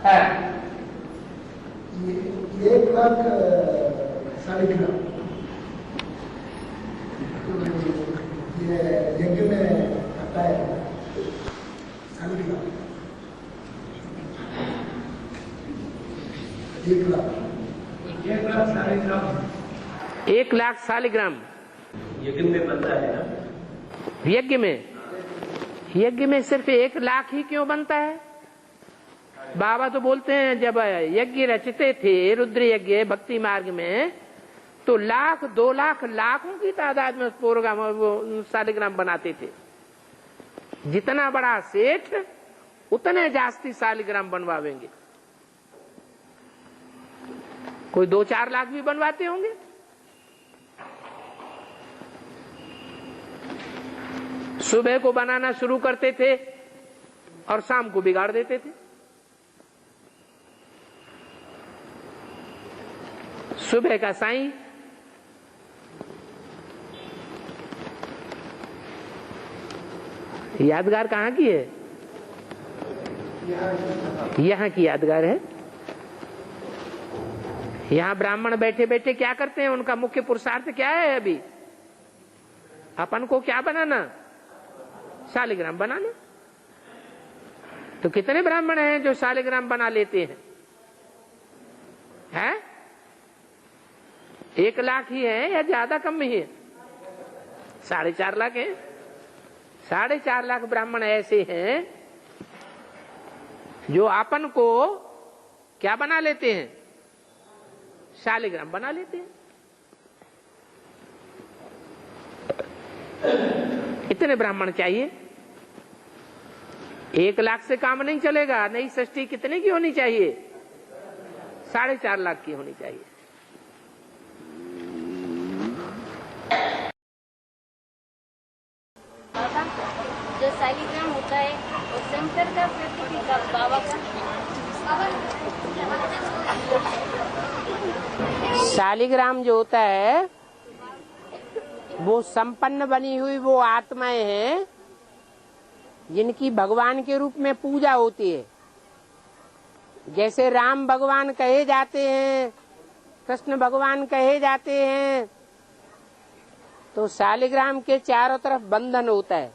है। 1,00,000 शालिग्राम ये यज्ञ में आता है शालिग्राम 1,00,000 शालिग्राम 1,00,000 शालिग्राम यज्ञ में बनता है ना। यज्ञ में सिर्फ 1,00,000 ही क्यों बनता है? बाबा तो बोलते हैं जब यज्ञ रचते थे रुद्र यज्ञ भक्ति मार्ग में तो 1,00,000 2,00,000 लाखों की तादाद में प्रोग्राम वो शालिग्राम बनाते थे। जितना बड़ा सेठ उतने जास्ती शालिग्राम बनवावेंगे। कोई 2-4 लाख भी बनवाते होंगे। सुबह को बनाना शुरू करते थे और शाम को बिगाड़ देते थे। सुबह का साईं यादगार कहाँ की है? यहाँ की यादगार है। यहाँ ब्राह्मण बैठे बैठे क्या करते हैं? उनका मुख्य पुरुषार्थ क्या है? अभी अपन को क्या बनाना? शालिग्राम बनाना। तो कितने ब्राह्मण हैं जो शालिग्राम बना लेते हैं? 1,00,000 ही है या ज्यादा कम ही है? 4.5 लाख है। 4.5 लाख ब्राह्मण ऐसे हैं जो अपन को क्या बना लेते हैं? शालिग्राम बना लेते हैं। इतने ब्राह्मण चाहिए। 1,00,000 से काम नहीं चलेगा। नई षष्ठी कितने की होनी चाहिए? 4.5 लाख की होनी चाहिए। जो शालिग्राम होता है वो शंकर का प्रतीक का बाबा का। शालिग्राम जो होता है वो संपन्न बनी हुई वो आत्माएं हैं जिनकी भगवान के रूप में पूजा होती है। जैसे राम भगवान कहे जाते हैं, कृष्ण भगवान कहे जाते हैं, तो शालिग्राम के चारों तरफ बंधन होता है।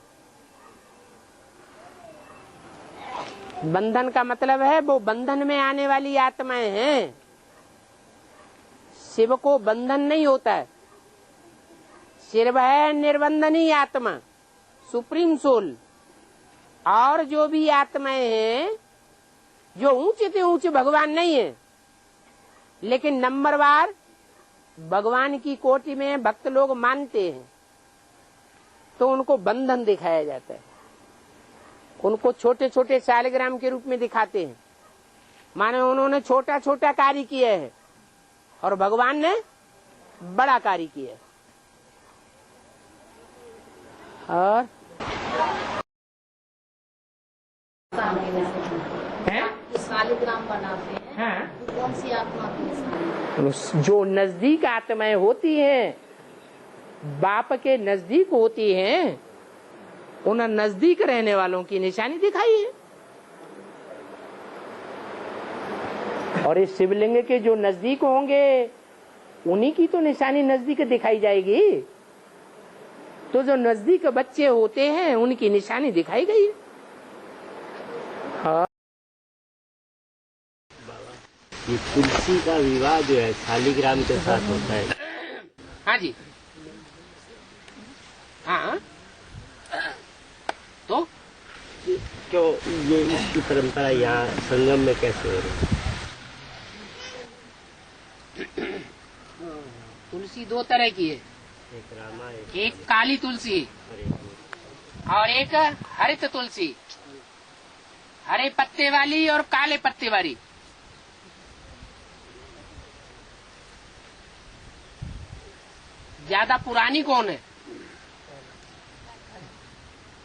बंधन का मतलब है वो बंधन में आने वाली आत्माएं हैं। शिव को बंधन नहीं होता है। शिव है निर्बंधनी आत्मा, सुप्रीम सोल। और जो भी आत्माएं हैं जो ऊंचे से ऊंचे भगवान नहीं है लेकिन नंबरवार भगवान की कोटि में भक्त लोग मानते हैं, तो उनको बंधन दिखाया जाता है। उनको छोटे छोटे शालिग्राम के रूप में दिखाते हैं, माने उन्होंने छोटा छोटा कार्य किया है और भगवान ने बड़ा कार्य किया है। और शालिग्राम बनाते हैं तो कौन सी आत्मा की निशानी? जो नजदीक आत्माएं होती हैं, बाप के नजदीक होती हैं, उन नजदीक रहने वालों की निशानी दिखाई है। और इस शिवलिंग के जो नजदीक होंगे उन्हीं की तो निशानी नजदीक दिखाई जाएगी। तो जो नजदीक बच्चे होते हैं उनकी निशानी दिखाई गई है। हाँ। ये तुलसी का विवाह जो है शालिग्राम के साथ होता है। हाँ जी, हाँ। तो क्यों ये इसकी परंपरा यहाँ संगम में कैसे हो रही है? तुलसी 2 तरह की है, एक रामा एक काली तुलसी और एक हरित तुलसी। हरे पत्ते वाली और काले पत्ते वाली। ज्यादा पुरानी कौन है?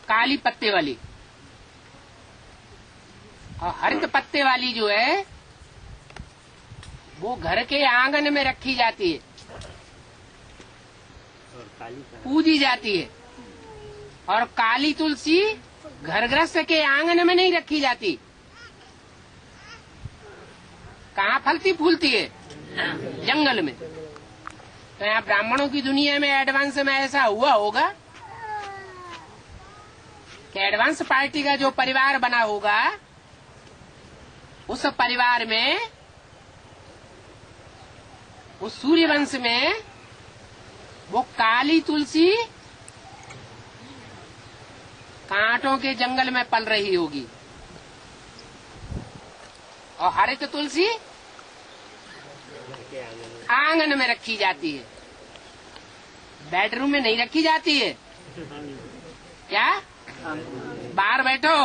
काली पत्ते वाली। और हरित पत्ते वाली जो है वो घर के आंगन में रखी जाती है, पूजी जाती है। और काली तुलसी घर गृहस्थ के आंगन में नहीं रखी जाती, कहाँ फलती फूलती है? जंगल में। तो यहाँ ब्राह्मणों की दुनिया में एडवांस में ऐसा हुआ होगा कि एडवांस पार्टी का जो परिवार बना होगा, उस परिवार में, उस सूर्यवंश में वो काली तुलसी कांटों के जंगल में पल रही होगी और हरित तुलसी आंगन में रखी जाती है। बेडरूम में नहीं रखी जाती है। क्या? बाहर बैठो।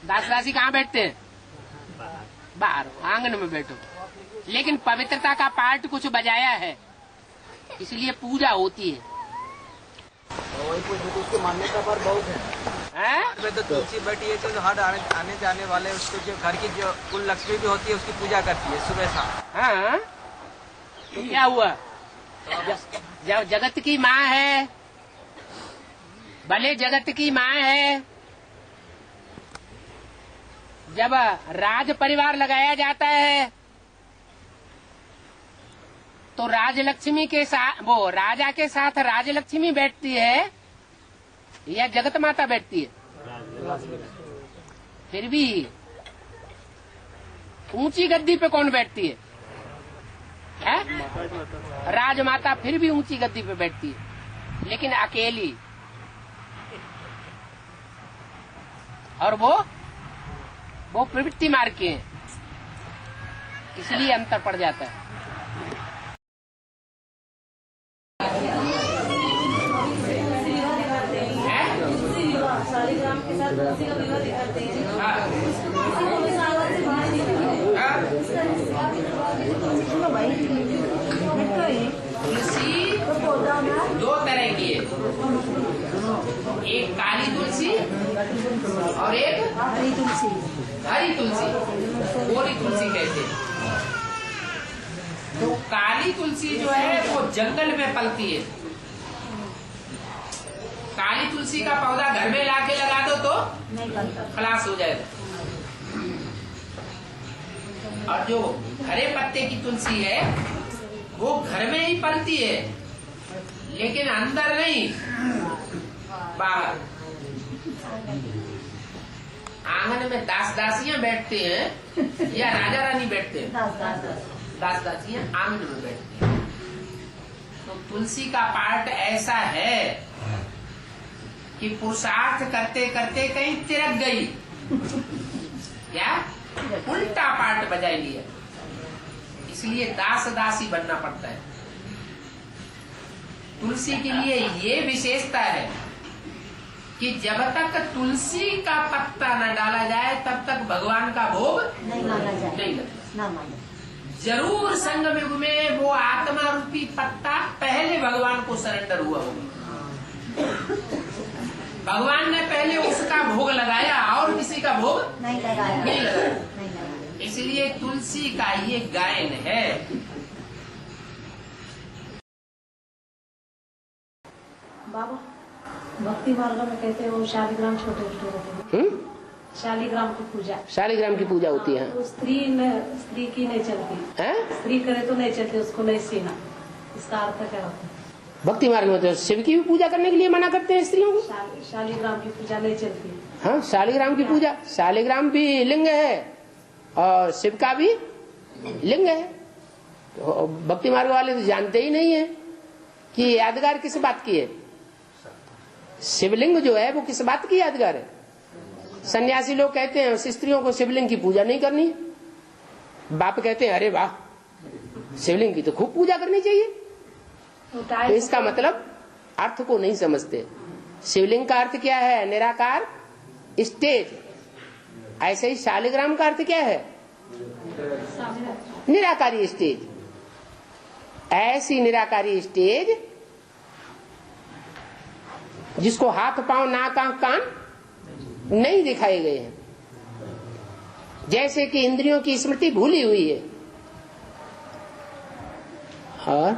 दास दासी कहाँ बैठते हैं? बाहर आंगन में बैठो। लेकिन पवित्रता का पार्ट कुछ बजाया है, इसलिए पूजा होती है। वही कुछ उसके मान्यता पर बहुत है। में तो तुलसी बैठी है तो हर आने जाने वाले उसको जो घर की जो कुल लक्ष्मी भी होती है उसकी पूजा करती है सुबह शाम। हाँ, तो क्या हुआ? जब जगत की माँ है, भले जगत की माँ है, जब राज परिवार लगाया जाता है तो राजलक्ष्मी के साथ, वो राजा के साथ राजलक्ष्मी बैठती है या जगत माता बैठती है? फिर भी ऊंची गद्दी पे कौन बैठती है? राजमाता फिर भी ऊंची गद्दी पे बैठती है, लेकिन अकेली। और वो प्रवृत्ति मार्ग के हैं, इसलिए अंतर पड़ जाता है। शालिग्राम के साथ तुलसी का विवाह करते हैं। तुलसी दो तरह की है, एक काली तुलसी और एक हरी तुलसी। हरी तुलसी, गोरी तुलसी कहते हैं। तो काली तुलसी जो है वो जंगल में पलती है। काली तुलसी का पौधा घर में लाके लगा दो तो खलास हो जाएगा। और जो हरे पत्ते की तुलसी है वो घर में ही पलती है, लेकिन अंदर नहीं, बाहर। आंगन में दास दासियां बैठते हैं या राजा रानी बैठते हैं? दास दासियां आंगन में बैठती हैं। तो तुलसी का पार्ट ऐसा है कि पुरुषार्थ करते करते कहीं तिरक गई, क्या उल्टा पार्ट बजा लिया, इसलिए दास दासी बनना पड़ता है। तुलसी के लिए ये विशेषता है कि जब तक तुलसी का पत्ता न डाला जाए तब तक भगवान का भोग नहीं माना जाए, नहीं लगता। ना माना। जरूर संगम युग में वो आत्मा रूपी पत्ता पहले भगवान को सरेंडर हुआ होगा। भगवान ने पहले उसका भोग लगाया और किसी का भोग नहीं लगाया, नहीं लगाया। नहीं लगाया। इसलिए तुलसी का ये गायन है। बाबा भक्ति मार्ग में कहते हैं वो शालिग्राम छोटे छोटे होते हैं। शालिग्राम की पूजा, शालिग्राम की पूजा होती है। तो स्त्री की नहीं चलती है? स्त्री करे तो नहीं चलती, उसको नहीं सीना। इसका अर्थ क्या होता है? भक्ति मार्ग में तो शिव की भी पूजा करने के लिए मना करते हैं स्त्रियों को। शालिग्राम की पूजा नहीं चलती। हाँ, शालिग्राम की पूजा, शालिग्राम भी लिंग है और शिव का भी लिंग है। तो भक्ति मार्ग वाले तो जानते ही नहीं है कि यादगार किस बात की है। शिवलिंग जो है वो किस बात की यादगार है। सन्यासी लोग कहते हैं स्त्रियों को शिवलिंग की पूजा नहीं करनी। बाप कहते हैं अरे वाह, शिवलिंग की तो खूब पूजा करनी चाहिए। तो इसका मतलब अर्थ को नहीं समझते। शिवलिंग का अर्थ क्या है? निराकार स्टेज। ऐसे ही शालिग्राम का अर्थ क्या है? निराकारी स्टेज। ऐसी निराकारी स्टेज जिसको हाथ पांव नाक आंख कान नहीं दिखाए गए हैं, जैसे कि इंद्रियों की स्मृति भूली हुई है। और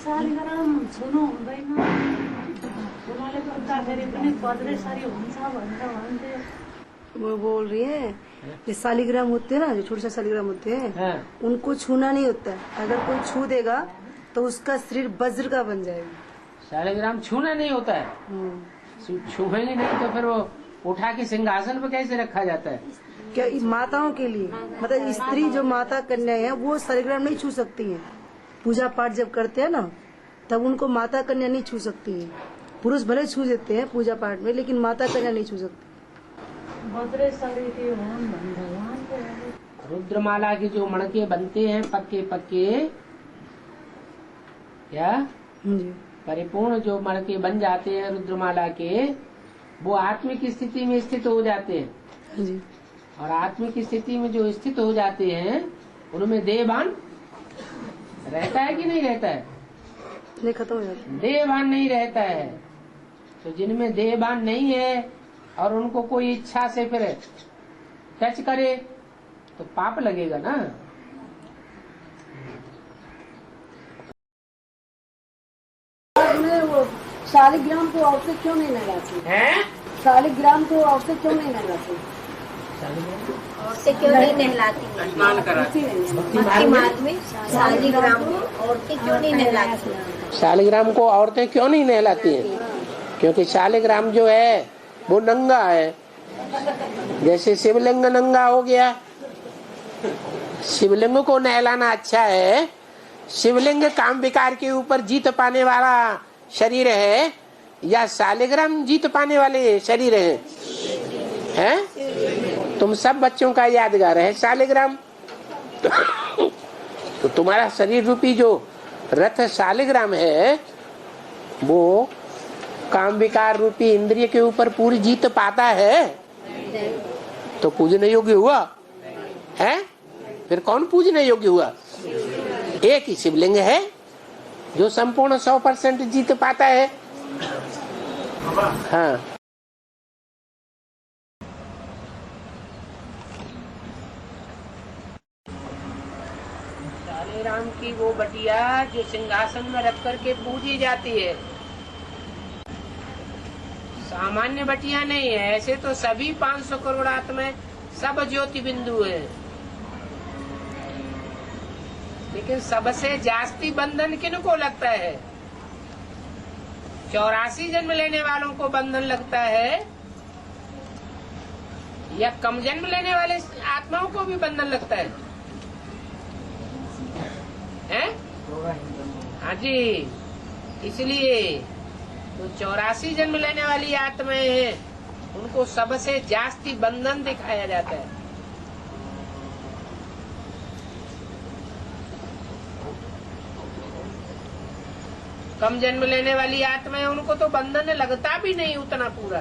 शालिग्राम सुनो बहनों, वो बोल रही है जो शालिग्राम होते हैं ना, जो छोटे से शालिग्राम होते हैं, उनको छूना नहीं होता है। अगर कोई छू देगा तो उसका शरीर वज्र का बन जाएगा। शालिग्राम छूना नहीं होता है। छूएंगे नहीं तो फिर वो उठा के सिंहासन पे कैसे रखा जाता है? क्या माताओं के लिए, मतलब स्त्री जो माता कन्या है वो शालिग्राम नहीं छू सकती है। पूजा पाठ जब करते हैं ना तब उनको माता कन्या नहीं छू सकती है। पुरुष भले छू देते हैं पूजा पाठ में, लेकिन माता कन्या नहीं छू सकती। रुद्रमाला के जो मणके बनते हैं पक्के पक्के, क्या परिपूर्ण जो मणके बन जाते हैं रुद्रमाला के, वो आत्मिक स्थिति में स्थित हो जाते हैं जी। और आत्मिक स्थिति में जो स्थित हो जाते हैं उनमें देहभान रहता है कि नहीं रहता है? नहीं, खत्म हो जाता है। देहभान नहीं रहता है। तो जिनमें देहभान नहीं है और उनको कोई इच्छा से फिर टच करे तो पाप लगेगा ना। वो शालिग्राम को औरतें क्यों नहीं नहलाती हैं? शालिग्राम को औरतें क्यों नहीं नहलाती? औरतें क्यों नहीं नहलाती हैं? स्नान कराती भक्ति मार्ग में शालिग्राम को औरतें क्यों नहीं नहलाती हैं? शालिग्राम को औरतें क्यों नहीं नहलाती हैं? क्योंकि शालिग्राम जो है वो नंगा है। जैसे शिवलिंग नंगा हो गया, शिवलिंग को नहलाना अच्छा है। शिवलिंग काम विकार के ऊपर जीत पाने वाला शरीर है या शालिग्राम जीत पाने वाले शरीर हैं? तुम सब बच्चों का यादगार है शालिग्राम। तो तुम्हारा शरीर रूपी जो रथ शालिग्राम है वो काम विकार रूपी इंद्रिय के ऊपर पूरी जीत पाता है तो पूजने योग्य हुआ है। फिर कौन पूजने योग्य हुआ? एक ही शिवलिंग है जो संपूर्ण 100% जीत पाता है। हाँ, शालिग्राम की वो बटिया जो सिंहासन में रख करके पूजी जाती है, सामान्य बटिया नहीं है। ऐसे तो सभी 500 करोड़ आत्माएं सब ज्योति बिंदु है, लेकिन सबसे जास्ती बंधन किनको लगता है? 84 जन्म लेने वालों को बंधन लगता है या कम जन्म लेने वाले आत्माओं को भी बंधन लगता है? हैं? हाँ जी, इसलिए तो 84 जन्म लेने वाली आत्माएं हैं, उनको सबसे जास्ती बंधन दिखाया जाता है। कम जन्म लेने वाली आत्माएं, उनको तो बंधन लगता भी नहीं उतना पूरा।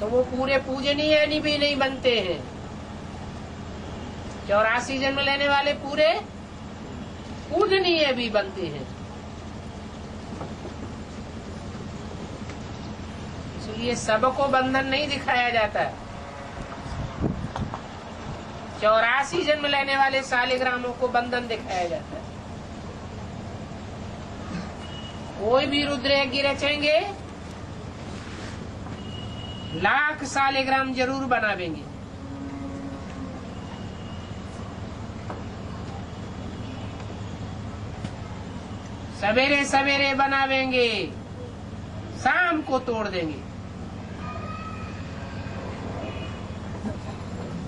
तो वो पूरे पूजनीय भी नहीं बनते हैं। 84 जन्म लेने वाले पूरे पूजनीय भी बनते हैं। इसलिए सबको बंधन नहीं दिखाया जाता। 84 जन्म लेने वाले शालिग्रामों को बंधन दिखाया जाता है। कोई भी रुद्र यज्ञ रचेंगे, लाख शालिग्राम जरूर बनावेंगे। सवेरे सवेरे बनावेंगे, शाम को तोड़ देंगे।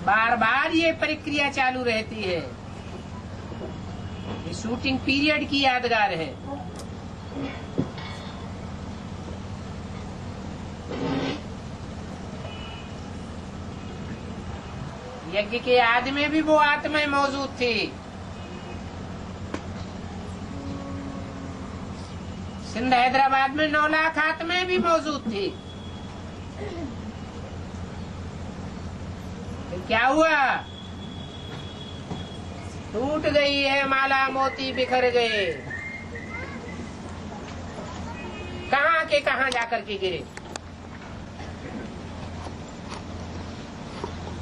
बार बार ये प्रक्रिया चालू रहती है। ये शूटिंग पीरियड की यादगार है। यज्ञ के आदि में भी वो आत्माएं मौजूद थी। सिंध हैदराबाद में 9 लाख आत्माएं भी मौजूद थी। तो क्या हुआ? टूट गई है माला, मोती बिखर गए। कहां के कहां जाकर के गिरे।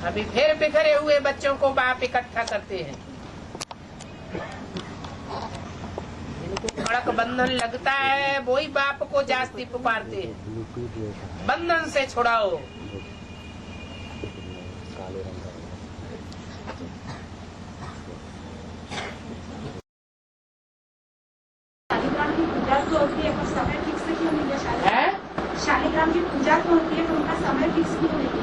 अभी फिर बिखरे हुए बच्चों को बाप इकट्ठा करते हैं। जिनको कड़क बंधन लगता है वही बाप को जास्ती पुकारते हैं, बंधन से छुड़ाओ। शालिग्राम की पूजा तो होती है पर समय फिक्स क्यों नहीं है? शालिग्राम की पूजा तो होती है तो उनका समय फिक्स क्यों नहीं है?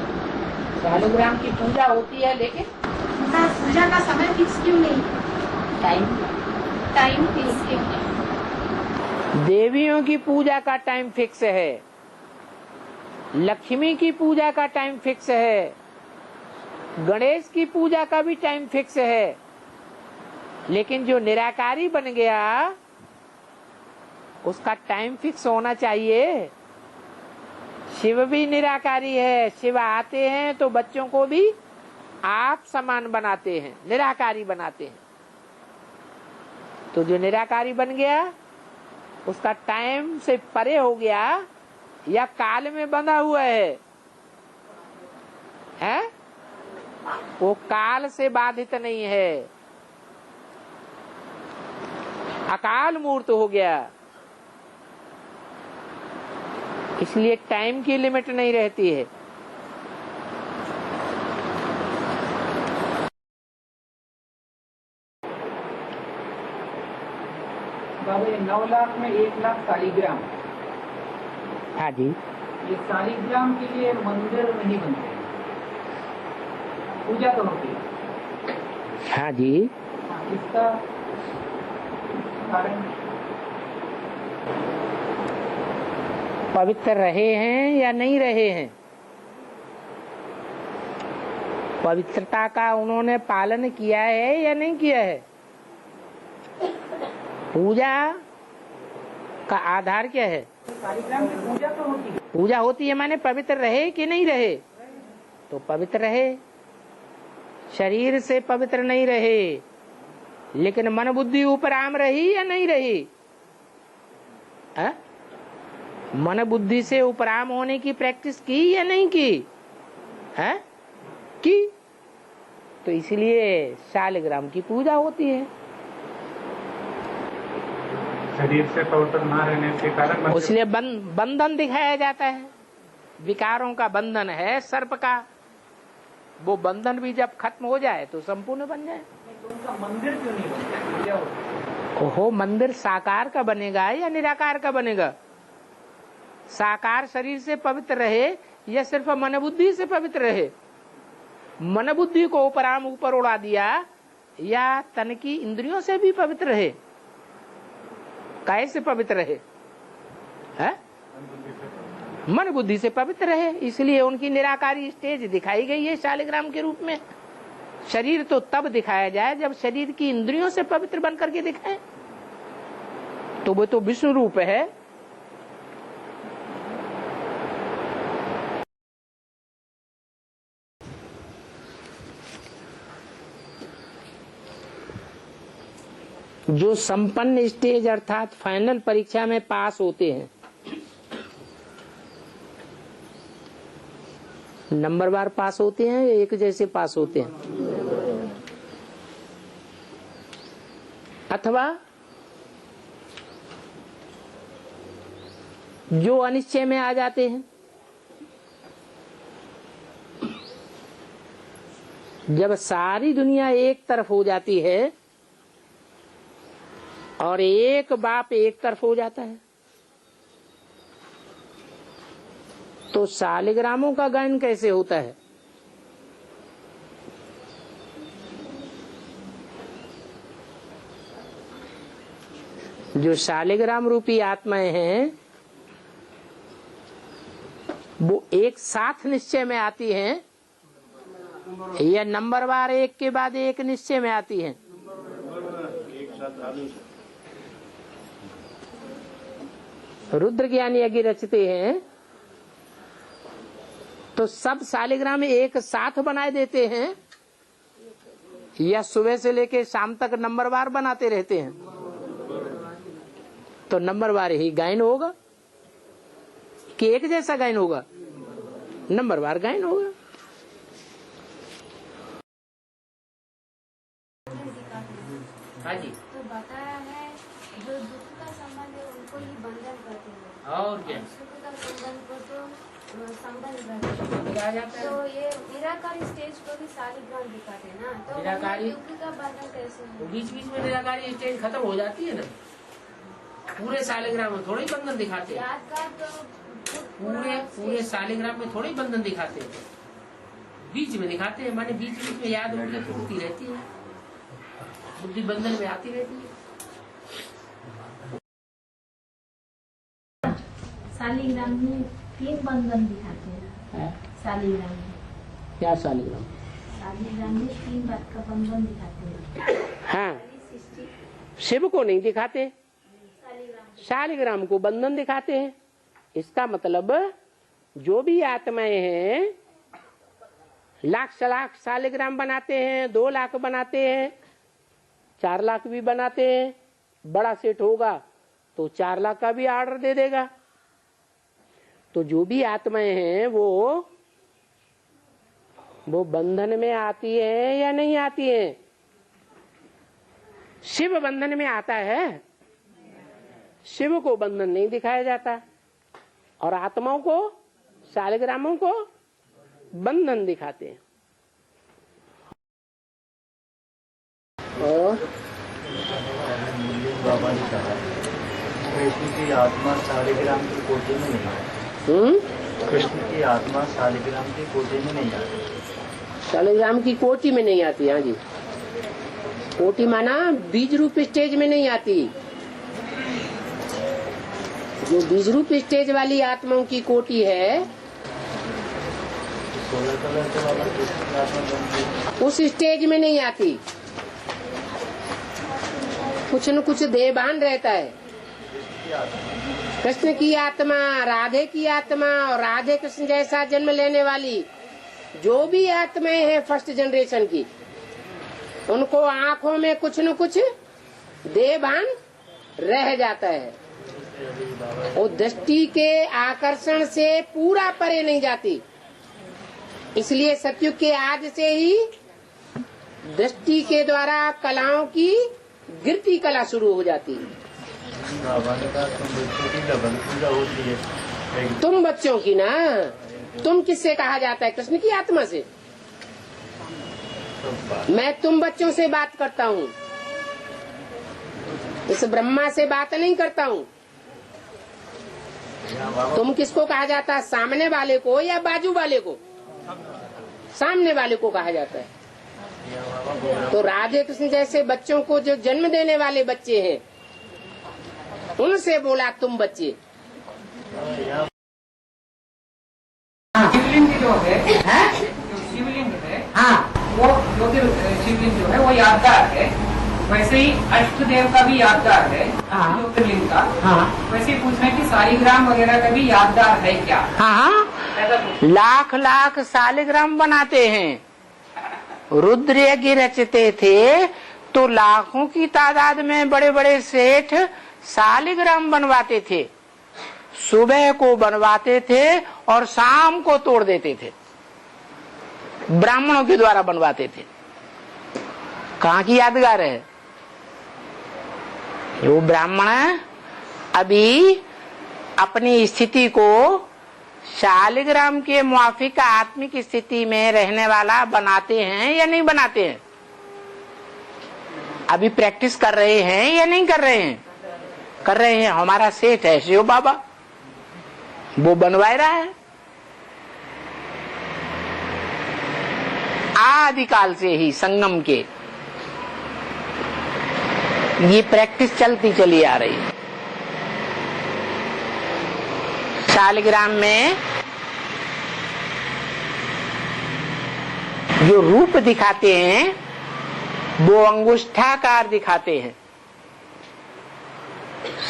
शालिग्राम की पूजा होती है लेकिन उनका पूजा का समय फिक्स क्यों नहीं है? टाइम फिक्स क्यों नहीं? देवियों की पूजा का टाइम फिक्स है, लक्ष्मी की पूजा का टाइम फिक्स है, गणेश की पूजा का भी टाइम फिक्स है, लेकिन जो निराकारी बन गया उसका टाइम फिक्स होना चाहिए। शिव भी निराकारी है, शिव आते हैं तो बच्चों को भी आप समान बनाते हैं, निराकारी बनाते हैं। तो जो निराकारी बन गया उसका टाइम से परे हो गया या काल में बंधा हुआ है? वो काल से बाधित नहीं है, अकाल मूर्त हो गया, इसलिए टाइम की लिमिट नहीं रहती है। बाबा 9 लाख में 1 लाख शालिग्राम। हाँ जी। ये शालिग्राम के लिए मंदिर नहीं बनते, पूजा तो होती है। हाँ जी। इसका कारण पवित्र रहे हैं या नहीं रहे हैं, पवित्रता का उन्होंने पालन किया है या नहीं किया है। पूजा का आधार क्या है? शालिग्राम की पूजा तो होती है। पूजा होती है माने पवित्र रहे कि नहीं रहे, तो पवित्र रहे। शरीर से पवित्र नहीं रहे लेकिन मन बुद्धि उपराम रही या नहीं रही? मन बुद्धि से उपराम होने की प्रैक्टिस की या नहीं की? की। तो इसलिए शालिग्राम की पूजा होती है। शरीर से पवित्र ना रहने के कारण इसलिए बंधन दिखाया जाता है, विकारों का बंधन है सर्प का। वो बंधन भी जब खत्म हो जाए तो संपूर्ण बन जाए। तो उनका मंदिर क्यों नहीं बनता? ओहो, मंदिर साकार का बनेगा या निराकार का बनेगा? साकार शरीर से पवित्र रहे या सिर्फ मन बुद्धि से पवित्र रहे? मन बुद्धि को उपराम ऊपर उड़ा दिया या तन की इंद्रियों से भी पवित्र रहे? कैसे पवित्र रहे? मन बुद्धि से पवित्र रहे, इसलिए उनकी निराकारी स्टेज दिखाई गई है शालिग्राम के रूप में। शरीर तो तब दिखाया जाए जब शरीर की इंद्रियों से पवित्र बन करके दिखाए, तो वो तो विष्णु रूप है। जो संपन्न स्टेज अर्थात फाइनल परीक्षा में पास होते हैं, नंबरवार पास होते हैं या एक जैसे पास होते हैं? अथवा जो अनिश्चय में आ जाते हैं। जब सारी दुनिया एक तरफ हो जाती है और एक बाप एक तरफ हो जाता है तो शालिग्रामों का गायन कैसे होता है? जो शालिग्राम रूपी आत्माएं हैं वो एक साथ निश्चय में आती हैं या नंबरवार एक के बाद एक निश्चय में आती हैं? रुद्र ज्ञानी यज्ञ रचते हैं तो सब शालिग्राम एक साथ बनाए देते हैं या सुबह से लेके शाम तक नंबरवार बनाते रहते हैं? तो नंबरवार ही गायन होगा कि एक जैसा गायन होगा? नंबरवार गायन होगा। हाँ जी। तो बताया है जो दुख का संबंध है उनको ही बंधन करते हैं और क्या, सुख का संबंध को तो संबंध करते आ जाता हैं। है। तो ये निराकारी स्टेज को भी शालिग्राम दिखाते हैं ना, तो निराकारी- दुख का बंधन कैसे है? बीच बीच में निराकारी स्टेज खत्म हो जाती है ना, पूरे शालिग्राम में थोड़ी बंधन दिखाते हैं, यादगार तो पूरे शालिग्राम में थोड़ी बंधन दिखाते हैं, बीच में दिखाते हैं। माने बीच बीच में याद उनकी टूटती रहती है, बुद्धि बंधन में आती रहती है। शालिग्राम में 3 बंधन दिखाते हैं। शालिग्राम में क्या शालिग्राम? शालिग्राम में 3 बात का बंधन दिखाते हैं। हाँ, शिव को नहीं दिखाते, शालिग्राम को बंधन दिखाते हैं। इसका मतलब जो भी आत्माएं हैं, लाख लाख शालिग्राम बनाते हैं, 2 लाख बनाते हैं, 4 लाख भी बनाते हैं। बड़ा सेठ होगा तो 4 लाख का भी ऑर्डर दे देगा। तो जो भी आत्माएं हैं वो बंधन में आती है या नहीं आती है? शिव बंधन में आता है, शिव को बंधन नहीं दिखाया जाता, और आत्माओं को, शालिग्रामों को बंधन दिखाते हैं। और बाबा ने कहा कृष्ण की आत्मा शालिग्राम की कोटि में नहीं आती। कृष्ण की आत्मा शालिग्राम की कोटि में नहीं आती। शालिग्राम की कोटि में नहीं आती। हाँ जी, कोटि माना बीज रूप स्टेज में नहीं आती। जो बीज रूप स्टेज वाली आत्माओं की कोटि है, उस स्टेज में नहीं आती। कुछ न कुछ देहभान रहता है। कृष्ण की आत्मा, राधे की आत्मा, और राधे कृष्ण जैसा जन्म लेने वाली जो भी आत्माएं हैं फर्स्ट जनरेशन की, उनको आंखों में कुछ न कुछ देहभान रह जाता है। वो दृष्टि के आकर्षण से पूरा परे नहीं जाती। इसलिए सतयुग के आदि से ही दृष्टि के द्वारा कलाओं की गिरती कला शुरू हो जाती है। बाबा ने कहा तुम बच्चों की डबल पूजा होती है। तुम बच्चों की ना, तुम किससे कहा जाता है? कृष्ण की आत्मा से। मैं तुम बच्चों से बात करता हूँ, इस ब्रह्मा से बात नहीं करता हूँ। तुम किसको कहा जाता है? सामने वाले को या बाजू वाले को? सामने वाले को कहा जाता है। तो राधे कृष्ण जैसे बच्चों को जो जन्म देने वाले बच्चे हैं, उनसे बोला तुम बच्चे। शिवलिंग जो है, शिवलिंग है, हाँ, वो जो शिवलिंग जो है वो यादगार है। वैसे ही अष्टदेव का भी यादगार है, ज्योतिर्लिंग का। हाँ। वैसे ही पूछना है कि शालिग्राम वगैरह का भी यादगार है क्या? हाँ, लाख लाख शालिग्राम बनाते हैं। रुद्र यज्ञ रचते थे तो लाखों की तादाद में बड़े बड़े सेठ शालिग्राम बनवाते थे। सुबह को बनवाते थे और शाम को तोड़ देते थे। ब्राह्मणों के द्वारा बनवाते थे। कहाँ की यादगार है? वो ब्राह्मण अभी अपनी स्थिति को शालिग्राम के मुआफिक आत्मिक स्थिति में रहने वाला बनाते हैं या नहीं बनाते हैं? अभी प्रैक्टिस कर रहे हैं या नहीं कर रहे हैं? कर रहे हैं। हमारा सेठ है शिव बाबा, वो बनवा रहा है। आदिकाल से ही संगम के ये प्रैक्टिस चलती चली आ रही है। शालिग्राम में जो रूप दिखाते हैं वो अंगुष्ठाकार दिखाते हैं।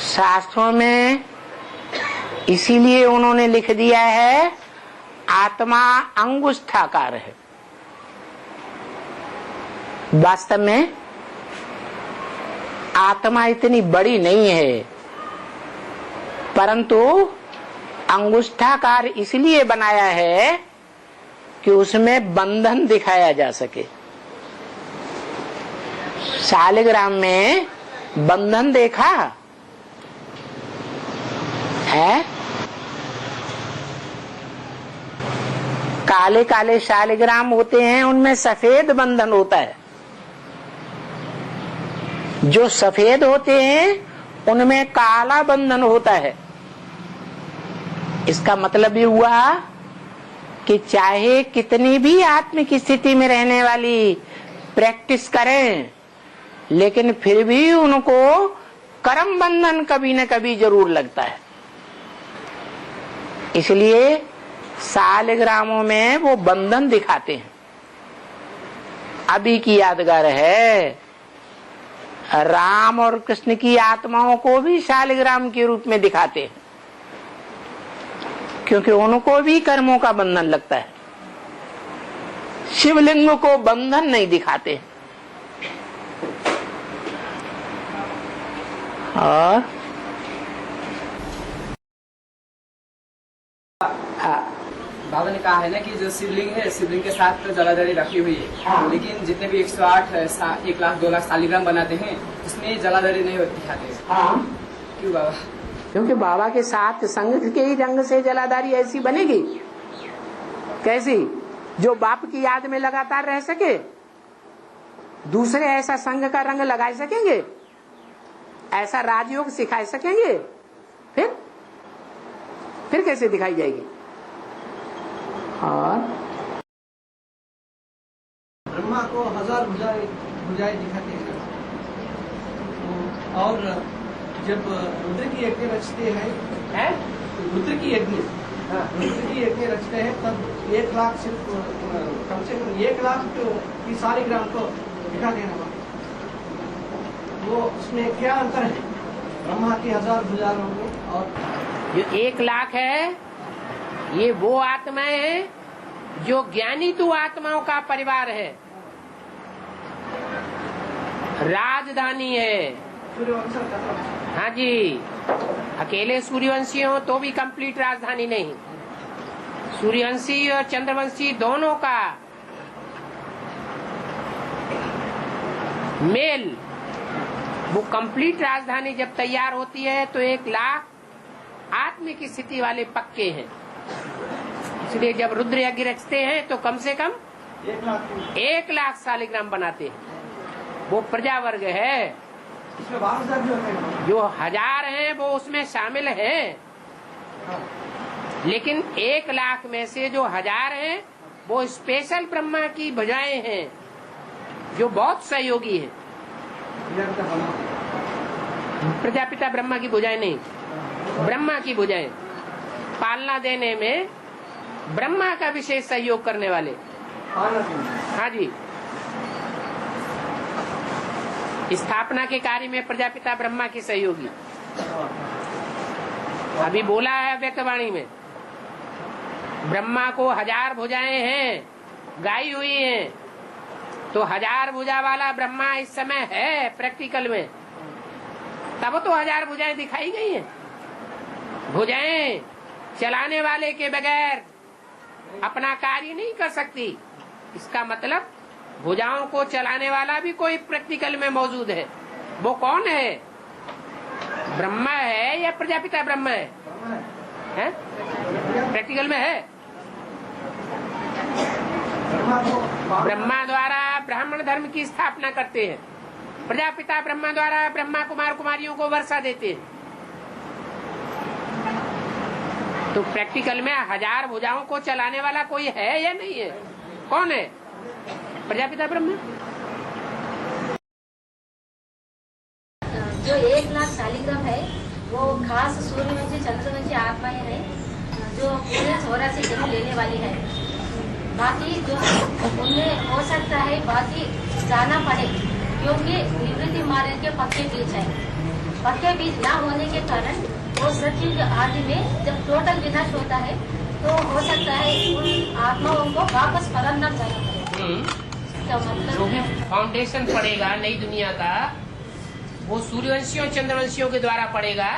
शास्त्रों में इसीलिए उन्होंने लिख दिया है आत्मा अंगुष्ठाकार है। वास्तव में आत्मा इतनी बड़ी नहीं है, परंतु अंगुष्ठाकार इसलिए बनाया है कि उसमें बंधन दिखाया जा सके। शालिग्राम में बंधन देखा है? काले काले शालिग्राम होते हैं, उनमें सफेद बंधन होता है। जो सफेद होते हैं उनमें काला बंधन होता है। इसका मतलब ये हुआ कि चाहे कितनी भी आत्मिक स्थिति में रहने वाली प्रैक्टिस करें, लेकिन फिर भी उनको कर्म बंधन कभी न कभी जरूर लगता है। इसलिए शालिग्रामों में वो बंधन दिखाते हैं। अभी की यादगार है, राम और कृष्ण की आत्माओं को भी शालिग्राम के रूप में दिखाते हैं, क्योंकि उनको भी कर्मों का बंधन लगता है। शिवलिंग को बंधन नहीं दिखाते। और बाबा ने कहा है ना कि जो शिवलिंग है, शिवलिंग के साथ तो जलाधारी रखी हुई है, लेकिन जितने भी 108, 1 लाख 2 लाख शालिग्राम बनाते हैं उसमें जलाधारी नहीं दिखाते। क्यों बाबा? क्योंकि बाबा के साथ संग के ही रंग से जलाधारी ऐसी बनेगी। कैसी? जो बाप की याद में लगातार रह सके। दूसरे ऐसा संग का रंग लगा सकेंगे? ऐसा राजयोग सिखा सकेंगे? फिर कैसे दिखाई जाएगी? और ब्रह्मा को 1000 भुजाएं दिखाते हैं, और जब रुद्र की यज्ञ रचते हैं, रुद्र की यज्ञ रचते हैं, तब 1 लाख सिर्फ कम से कम 1 लाख की शालिग्राम को दिखा देना। वो उसमें क्या अंतर है ब्रह्मा की 1000 भुजाओं में? और जो 1 लाख है, ये वो आत्माएं हैं जो ज्ञानी तु आत्माओं का परिवार है, राजधानी है। हाँ जी, अकेले सूर्यवंशी हो तो भी कंप्लीट राजधानी नहीं। सूर्यवंशी और चंद्रवंशी दोनों का मेल, वो कंप्लीट राजधानी जब तैयार होती है तो 1 लाख आत्मिक स्थिति वाले पक्के हैं। इसलिए जब रुद्र यज्ञ रचते हैं तो कम से कम 1 लाख शालिग्राम बनाते हैं। वो प्रजा वर्ग है। जो 1000 हैं वो उसमें शामिल हैं, लेकिन 1 लाख में से जो 1000 हैं वो स्पेशल ब्रह्मा की भुजाएं हैं, जो बहुत सहयोगी हैं। प्रजापिता ब्रह्मा की भुजाएं नहीं, ब्रह्मा की भुजाएं। पालना देने में ब्रह्मा का विशेष सहयोग करने वाले। हाँ जी, स्थापना के कार्य में प्रजापिता ब्रह्मा की सहयोगी। अभी बोला है व्यक्तवाणी में, ब्रह्मा को 1000 भुजाएं हैं, गाई हुई हैं, तो 1000 भुजा वाला ब्रह्मा इस समय है प्रैक्टिकल में, तब तो 1000 भुजाएं दिखाई गई हैं। भुजाएं चलाने वाले के बगैर अपना कार्य नहीं कर सकती। इसका मतलब भुजाओं को चलाने वाला भी कोई प्रैक्टिकल में मौजूद है। वो कौन है? ब्रह्मा है या प्रजापिता ब्रह्मा है? प्रैक्टिकल में है। ब्रह्मा द्वारा ब्राह्मण धर्म की स्थापना करते हैं, प्रजापिता ब्रह्मा द्वारा ब्रह्मा कुमार कुमारियों को वर्षा देते हैं। तो प्रैक्टिकल में 1000 भुजाओं को चलाने वाला कोई है या नहीं है? कौन है? प्रजापिता ब्रह्मा। जो 1 लाख शालिग्राम है वो खास सूर्यवंशी चंद्रवंशी आत्माएं हैं, जो पूरे 84 जन्म लेने वाली है। बाकी जो उनमें हो सकता है बाकी जाना पड़े, क्योंकि निवृत्ति मार्ग के पक्के बीज है। पक्के बीज न होने के कारण वो सत्युग आदि में जब टोटल विनाश होता है तो हो सकता है उन आत्माओं को वापस परम न जाना पड़े। जो भी फाउंडेशन पड़ेगा नई दुनिया का, वो सूर्यवंशियों चंद्रवंशियों के द्वारा पड़ेगा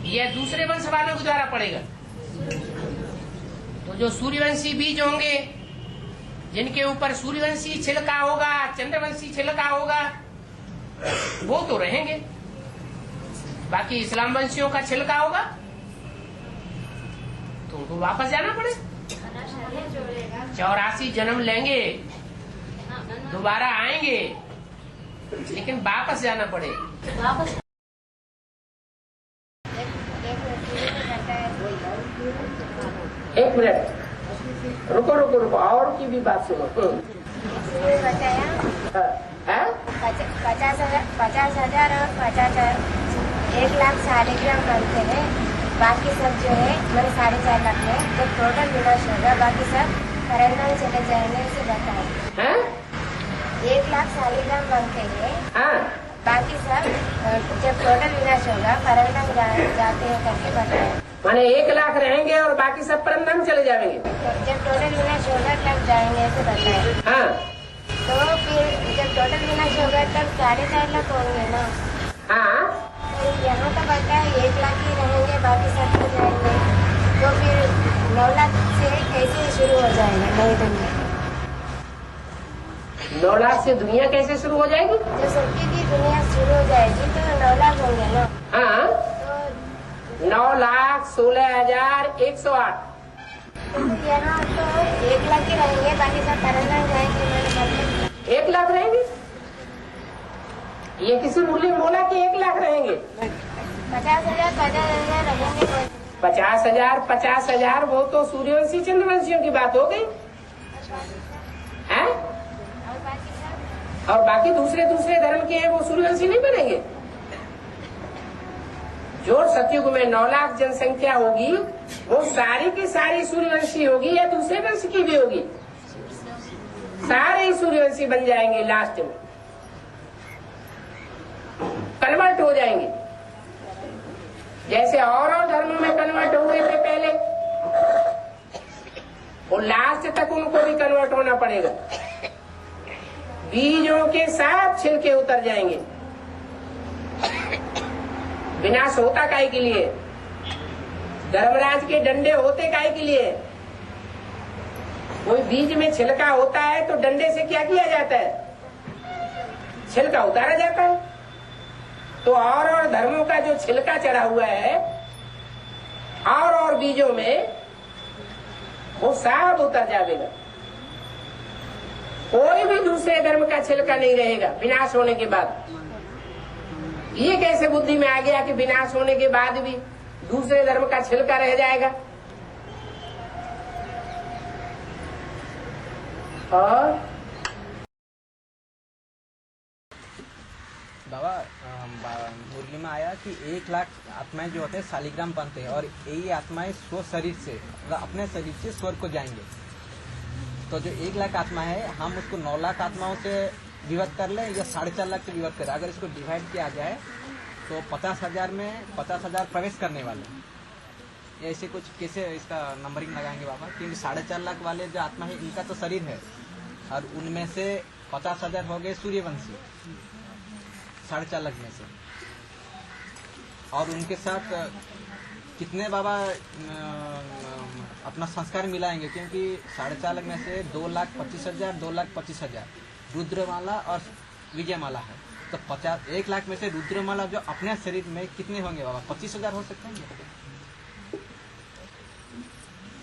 या दूसरे वंश वालों के द्वारा पड़ेगा? तो जो सूर्यवंशी बीज होंगे जिनके ऊपर सूर्यवंशी छिलका होगा, चंद्रवंशी छिलका होगा, वो तो रहेंगे। बाकी इस्लाम वंशियों का छिलका होगा तो उनको वापस जाना पड़े। 84 जन्म लेंगे, दोबारा आएंगे, लेकिन वापस जाना पड़े। एक मिनट रुको रुको रुको, और की भी बात सुनो। बताया 50,000 और 50,000 1 लाख शालिग्राम बनते हैं। बाकी सब जो है मेरे 4.5 लाख में जब टोटल विनाश होगा बाकी सब करंदम चले जाएंगे, इसे बताए। 1 लाख शालिग्राम बनते हैं, बाकी सब जब टोटल विनाश होगा परंदम जाते हैं करके बताए। माने 1 लाख रहेंगे और बाकी सब परंदम चले जाएंगे। जब टोटल विनाश होगा तब जाएंगे, ऐसे बताए। तो फिर जब टोटल विनाश होगा तब 4.5 लाख होंगे ना। तो यहाँ तो बताया 1 लाख ही रहेंगे, बाकी सब तो जाएंगे। तो फिर 9 लाख से कैसे शुरू हो जाएगा नई दुनिया? 9 लाख से दुनिया कैसे शुरू हो जाएगी? जब सत्य की दुनिया शुरू हो जाएगी तो 9 लाख होंगे ना। तो 9 लाख 16,108। तो यहाँ तो 1 लाख ही रहेंगे, बाकी सब परंदम जाएंगे। 1 लाख रहेंगे? ये किसी मूल्य बोला कि 1 लाख रहेंगे? 50,000 50,000 रहेंगे। 50,000 50,000 वो तो सूर्यवंशी चंद्रवंशियों की बात हो गई है। और बाकी दूसरे धर्म के हैं वो सूर्यवंशी नहीं बनेंगे। जो सतयुग में 9 लाख जनसंख्या होगी वो सारी की सारी सूर्यवंशी होगी या दूसरे वंश की भी होगी? सारे ही सूर्यवंशी बन जाएंगे, लास्ट में कन्वर्ट हो जाएंगे, जैसे और धर्मों में कन्वर्ट हुए थे पहले, और लास्ट तक उनको भी कन्वर्ट होना पड़ेगा। बीजों के साथ छिलके उतर जाएंगे। विनाश होता काहे के लिए? धर्मराज के डंडे होते काहे के लिए? कोई बीज में छिलका होता है तो डंडे से क्या किया जाता है? छिलका उतारा जाता है। तो और धर्मों का जो छिलका चढ़ा हुआ है और बीजों में, वो सब उतर जाएगा। कोई भी दूसरे धर्म का छिलका नहीं रहेगा विनाश होने के बाद। ये कैसे बुद्धि में आ गया कि विनाश होने के बाद भी दूसरे धर्म का छिलका रह जाएगा? और बाबा मुरली में आया कि 1 लाख आत्माएं जो होते हैं शालिग्राम बनते हैं और यही आत्माएं स्व शरीर से, मतलब अपने शरीर से स्वर्ग को जाएंगे। तो जो 1 लाख आत्मा है हम उसको 9 लाख आत्माओं से विभक्त कर ले या 4.5 लाख से विभक्त करें। अगर इसको डिवाइड किया जाए तो 50,000 में 50,000 प्रवेश करने वाले, ऐसे कुछ कैसे इसका नंबरिंग लगाएंगे बाबा? क्योंकि 4.5 लाख वाले जो आत्मा है इनका तो शरीर है और उनमें से 50,000 हो गए सूर्यवंशी 4.5 लाख में से, और उनके साथ कितने बाबा अपना संस्कार मिलाएंगे? क्योंकि 4.5 लाख में से 2,25,000 2,25,000 रुद्रमाला और विजयमाला है। तो 1 लाख में से रुद्रमाला जो अपने शरीर में कितने होंगे बाबा? 25,000 हो सकते हैं।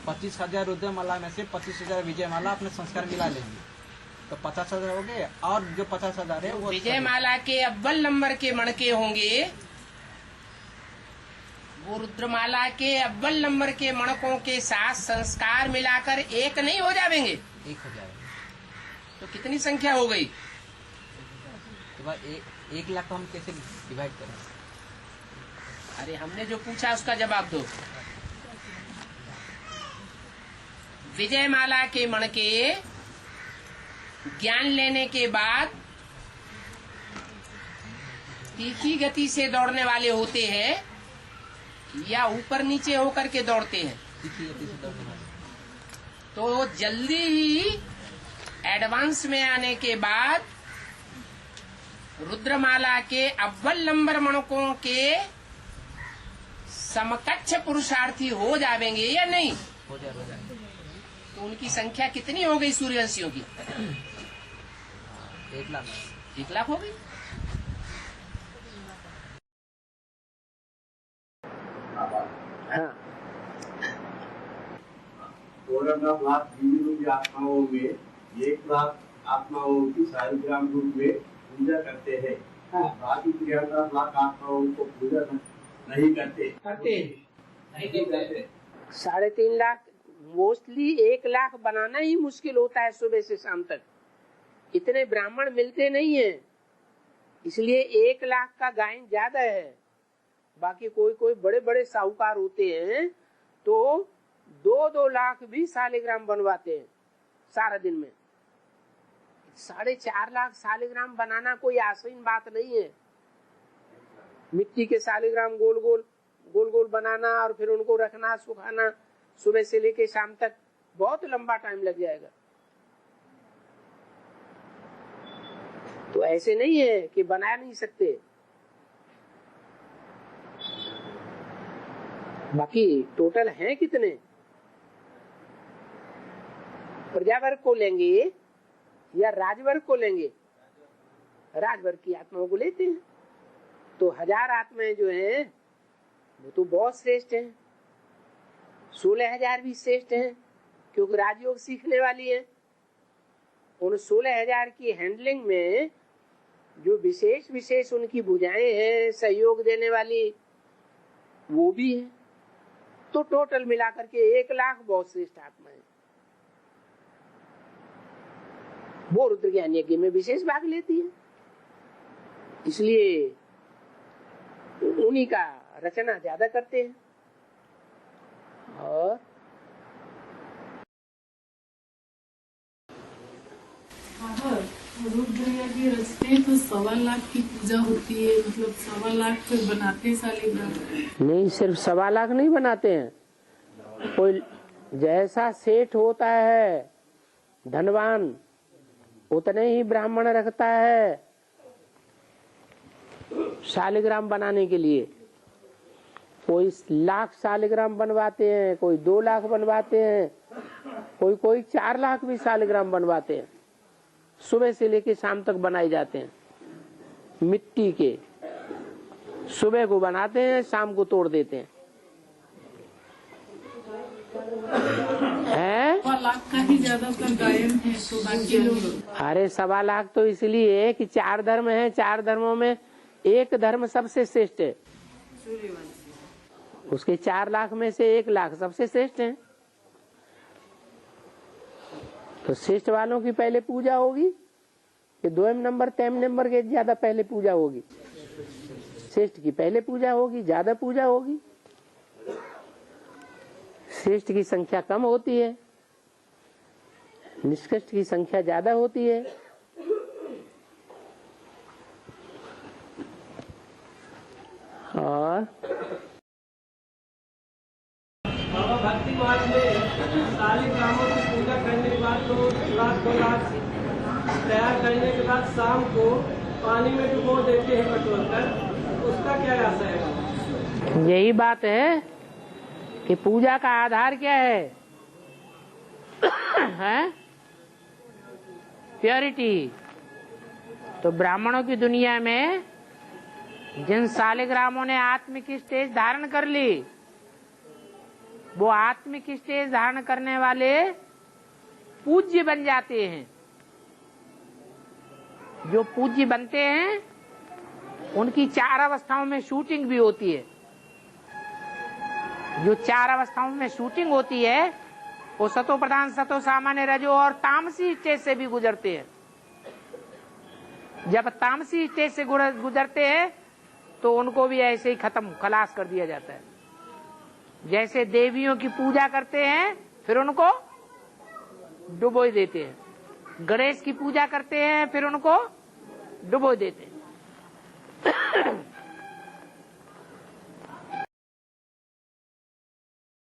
25,000 रुद्रमाला में से 25,000 विजयमाला अपने संस्कार मिला लेंगे तो 50,000 हो गए। और जो 50,000 है वो विजयमाला के अव्वल नंबर के मणके होंगे, वो रुद्रमाला के अव्वल नंबर के मणकों के साथ संस्कार मिलाकर एक नहीं हो जाएंगे? एक हो जाएगा। तो कितनी संख्या हो गई? तो भाई 1 लाख को हम कैसे डिवाइड करें? अरे हमने जो पूछा उसका जवाब दो। विजयमाला के मणके ज्ञान लेने के बाद तीखी गति से दौड़ने वाले होते हैं या ऊपर नीचे होकर के दौड़ते हैं? तीखी गति से दौड़ने वाले। तो जल्दी ही एडवांस में आने के बाद रुद्रमाला के अव्वल नंबर मणकों के समकक्ष पुरुषार्थी हो जाएंगे या नहीं? हो जाएगा। तो उनकी संख्या कितनी हो गई सूर्यवंशियों की? 1 लाख। 1 लाख हो गई। हाँ, 12 लाख हिंदू आत्माओं में 1 लाख आत्माओं की शालिग्राम रूप में पूजा करते हैं। बाकी 3.5 लाख आत्माओं को पूजा नहीं करते। 3.5 लाख मोस्टली 1 लाख बनाना ही मुश्किल होता है सुबह से शाम तक। इतने ब्राह्मण मिलते नहीं है, इसलिए 1 लाख का गायन ज्यादा है। बाकी कोई बड़े बड़े साहूकार होते हैं तो 2-2 लाख भी शालिग्राम बनवाते हैं सारा दिन में। 4.5 लाख शालिग्राम बनाना कोई आसान बात नहीं है। मिट्टी के शालिग्राम गोल गोल बनाना और फिर उनको रखना, सुखाना, सुबह से लेके शाम तक बहुत लंबा टाइम लग जाएगा। तो ऐसे नहीं है कि बना नहीं सकते। बाकी टोटल हैं कितने? प्रजावर्ग को लेंगे या राजवर्ग को लेंगे? राजवर्ग की आत्माओं को लेते हैं तो 1000 आत्माएं जो हैं वो तो बहुत श्रेष्ठ हैं। 16,000 भी श्रेष्ठ हैं क्योंकि राजयोग सीखने वाली है। उन 16,000 की हैंडलिंग में जो विशेष उनकी भुजाएं हैं सहयोग देने वाली, वो भी है। तो टोटल मिलाकर के 1 लाख बहुत श्रेष्ठ आत्माएं वो रुद्र ज्ञान यज्ञ में विशेष भाग लेती है। इसलिए उन्हीं का रचना ज्यादा करते हैं। और रुद्र यज्ञ रचते हैं तो 1.25 लाख की पूजा होती है, मतलब 1.25 लाख फिर बनाते हैं शालिग्राम? नहीं, सिर्फ 1.25 लाख नहीं बनाते हैं। कोई जैसा सेठ होता है धनवान उतने ही ब्राह्मण रखता है शालिग्राम बनाने के लिए। कोई 1 लाख शालिग्राम बनवाते हैं, कोई 2 लाख बनवाते हैं, कोई 4 लाख भी शालिग्राम बनवाते हैं। सुबह से लेके शाम तक बनाए जाते हैं मिट्टी के। सुबह को बनाते हैं, शाम को तोड़ देते हैं। 1.25 लाख का ही ज्यादातर गायन है तो बाकी लोग। अरे 1.25 लाख तो इसलिए कि 4 धर्म है, 4 धर्मों में एक धर्म सबसे श्रेष्ठ है। उसके 4 लाख में से 1 लाख सबसे श्रेष्ठ है। तो श्रेष्ठ वालों की पहले पूजा होगी कि 2 नंबर 3 नंबर के ज्यादा पहले पूजा होगी? श्रेष्ठ की पहले पूजा होगी, ज्यादा पूजा होगी। श्रेष्ठ की संख्या कम होती है, निष्कृष्ट की संख्या ज्यादा होती है। और बाबा भक्ति मार्ग में शालिग्रामों की पूजा करने के बाद 2 लाख 2 लाख तैयार करने के बाद शाम को पानी में डुबो देते हैं कटोर कर। उसका क्या असर है? यही बात है कि पूजा का आधार क्या है? है प्योरिटी। तो ब्राह्मणों की दुनिया में जिन शालिग्रामों ने आत्मिक स्टेज धारण कर ली, वो आत्मिक स्टेज धारण करने वाले पूज्य बन जाते हैं। जो पूज्य बनते हैं उनकी 4 अवस्थाओं में शूटिंग भी होती है। जो 4 अवस्थाओं में शूटिंग होती है वो सतो प्रधान, सतो सामान्य, रजो और तामसी स्टेज से भी गुजरते हैं। जब तामसी स्टेज से गुजरते हैं तो उनको भी ऐसे ही खलास कर दिया जाता है। जैसे देवियों की पूजा करते हैं फिर उनको डुबो देते हैं, गणेश की पूजा करते हैं फिर उनको डुबो देते हैं।